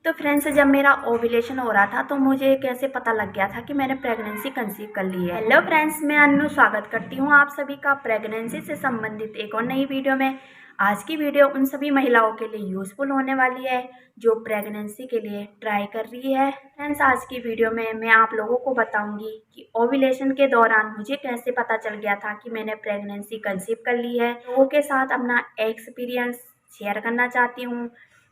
तो फ्रेंड्स, जब मेरा ओव्यूलेशन हो रहा था तो मुझे कैसे पता लग गया था कि मैंने प्रेगनेंसी कंसीव कर ली है। हेलो फ्रेंड्स, मैं अन्नू स्वागत करती हूँ आप सभी का प्रेगनेंसी से संबंधित एक और नई वीडियो में। आज की वीडियो उन सभी महिलाओं के लिए यूजफुल होने वाली है जो प्रेगनेंसी के लिए ट्राई कर रही है। फ्रेंड्स, आज की वीडियो में मैं आप लोगों को बताऊंगी कि ओव्यूलेशन के दौरान मुझे कैसे पता चल गया था कि मैंने प्रेगनेंसी कंसीव कर ली है। लोगों के साथ अपना एक्सपीरियंस शेयर करना चाहती हूँ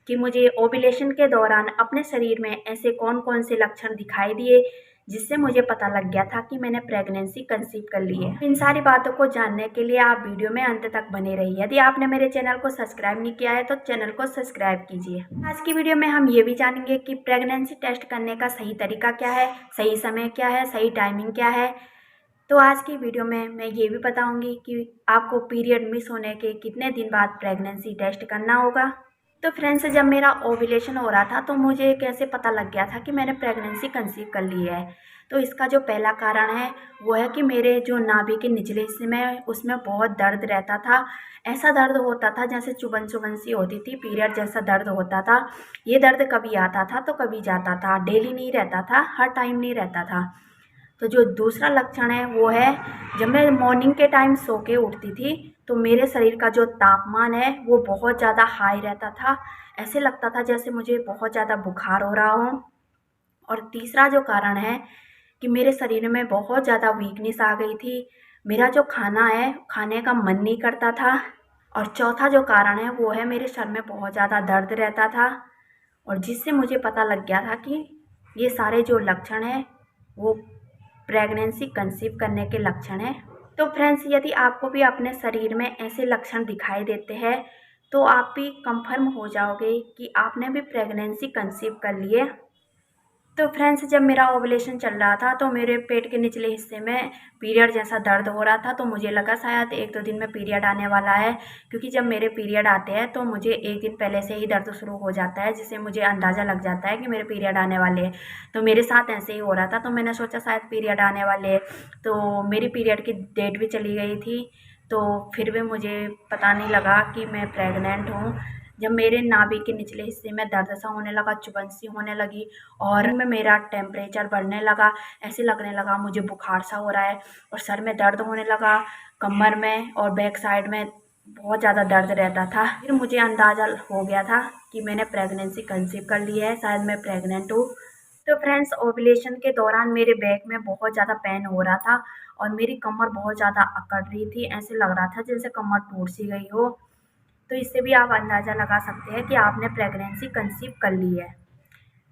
कि मुझे ओव्यूलेशन के दौरान अपने शरीर में ऐसे कौन कौन से लक्षण दिखाई दिए जिससे मुझे पता लग गया था कि मैंने प्रेगनेंसी कंसीव कर ली है। इन सारी बातों को जानने के लिए आप वीडियो में अंत तक बने रहिए। यदि आपने मेरे चैनल को सब्सक्राइब नहीं किया है तो चैनल को सब्सक्राइब कीजिए। आज की वीडियो में हम ये भी जानेंगे कि प्रेगनेंसी टेस्ट करने का सही तरीका क्या है, सही समय क्या है, सही टाइमिंग क्या है। तो आज की वीडियो में मैं ये भी बताऊंगी कि आपको पीरियड मिस होने के कितने दिन बाद प्रेगनेंसी टेस्ट करना होगा। तो फ्रेंड्स, जब मेरा ओव्यूलेशन हो रहा था तो मुझे कैसे पता लग गया था कि मैंने प्रेगनेंसी कंसीव कर ली है। तो इसका जो पहला कारण है वो है कि मेरे जो नाभि के निचले हिस्से में उसमें बहुत दर्द रहता था। ऐसा दर्द होता था जैसे चुभन चुभन सी होती थी, पीरियड जैसा दर्द होता था। ये दर्द कभी आता था तो कभी जाता था, डेली नहीं रहता था, हर टाइम नहीं रहता था। तो जो दूसरा लक्षण है वो है, जब मैं मॉर्निंग के टाइम सो के उठती थी तो मेरे शरीर का जो तापमान है वो बहुत ज़्यादा हाई रहता था। ऐसे लगता था जैसे मुझे बहुत ज़्यादा बुखार हो रहा हो। और तीसरा जो कारण है कि मेरे शरीर में बहुत ज़्यादा वीकनेस आ गई थी। मेरा जो खाना है खाने का मन नहीं करता था। और चौथा जो कारण है वो है, मेरे सर में बहुत ज़्यादा दर्द रहता था। और जिससे मुझे पता लग गया था कि ये सारे जो लक्षण हैं वो प्रेगनेंसी कंसीव करने के लक्षण हैं। तो फ्रेंड्स, यदि आपको भी अपने शरीर में ऐसे लक्षण दिखाई देते हैं तो आप भी कंफर्म हो जाओगे कि आपने भी प्रेगनेंसी कंसीव कर ली है। तो फ्रेंड्स, जब मेरा ओवुलेशन चल रहा था तो मेरे पेट के निचले हिस्से में पीरियड जैसा दर्द हो रहा था। तो मुझे लगा शायद एक दो दिन में पीरियड आने वाला है, क्योंकि जब मेरे पीरियड आते हैं तो मुझे एक दिन पहले से ही दर्द शुरू हो जाता है, जिससे मुझे अंदाज़ा लग जाता है कि मेरे पीरियड आने वाले हैं। तो मेरे साथ ऐसे ही हो रहा था। तो मैंने सोचा शायद पीरियड आने वाले हैं। तो मेरी पीरियड की डेट भी चली गई थी, तो फिर भी मुझे पता नहीं लगा कि मैं प्रेग्नेंट हूँ। जब मेरे नाभि के निचले हिस्से में दर्द सा होने लगा, चुभन सी होने लगी और में मेरा टेम्परेचर बढ़ने लगा, ऐसे लगने लगा मुझे बुखार सा हो रहा है। और सर में दर्द होने लगा, कमर में और बैक साइड में बहुत ज़्यादा दर्द रहता था। फिर मुझे अंदाज़ा हो गया था कि मैंने प्रेगनेंसी कंसीव कर ली है, शायद मैं प्रेग्नेंट हूँ। तो फ्रेंड्स, ओवुलेशन के दौरान मेरे बैक में बहुत ज़्यादा पेन हो रहा था और मेरी कमर बहुत ज़्यादा अकड़ रही थी। ऐसे लग रहा था जैसे कमर टूट सी गई हो। तो इससे भी आप अंदाज़ा लगा सकते हैं कि आपने प्रेगनेंसी कंसीव कर ली है।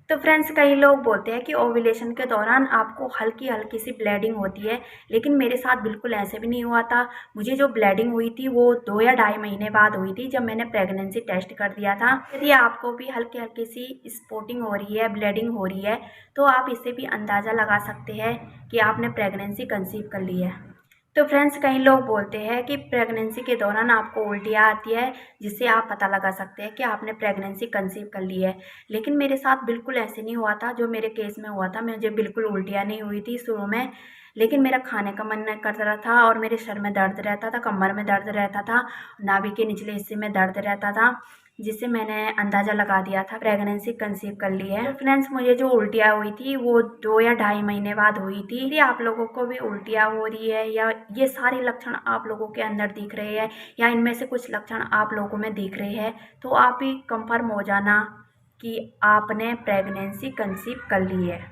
तो फ्रेंड्स, कई लोग बोलते हैं कि ओव्यूलेशन के दौरान आपको हल्की हल्की सी ब्लीडिंग होती है, लेकिन मेरे साथ बिल्कुल ऐसे भी नहीं हुआ था। मुझे जो ब्लीडिंग हुई थी वो 2 या ढाई महीने बाद हुई थी, जब मैंने प्रेगनेंसी टेस्ट कर दिया था। यदि आपको भी हल्की हल्की सी स्पॉटिंग हो रही है, ब्लीडिंग हो रही है, तो आप इससे भी अंदाज़ा लगा सकते हैं कि आपने प्रेगनेंसी कंसीव कर ली है। तो फ्रेंड्स, कई लोग बोलते हैं कि प्रेगनेंसी के दौरान आपको उल्टियाँ आती है, जिससे आप पता लगा सकते हैं कि आपने प्रेगनेंसी कंसीव कर ली है। लेकिन मेरे साथ बिल्कुल ऐसे नहीं हुआ था जो मेरे केस में हुआ था। मुझे बिल्कुल उल्टियाँ नहीं हुई थी शुरू में, लेकिन मेरा खाने का मन नहीं कर रहा था और मेरे सर में दर्द रहता था, कमर में दर्द रहता था, नाभि के निचले हिस्से में दर्द रहता था, जिससे मैंने अंदाज़ा लगा दिया था प्रेगनेंसी कंसीव कर ली है। तो फ्रेंड्स, मुझे जो उल्टियाँ हुई थी वो 2 या ढाई महीने बाद हुई थी। यदि आप लोगों को भी उल्टियाँ हो रही है या ये सारे लक्षण आप लोगों के अंदर दिख रहे हैं या इनमें से कुछ लक्षण आप लोगों में दिख रहे हैं, तो आप भी कंफर्म हो जाना कि आपने प्रेगनेंसी कंसीव कर ली है।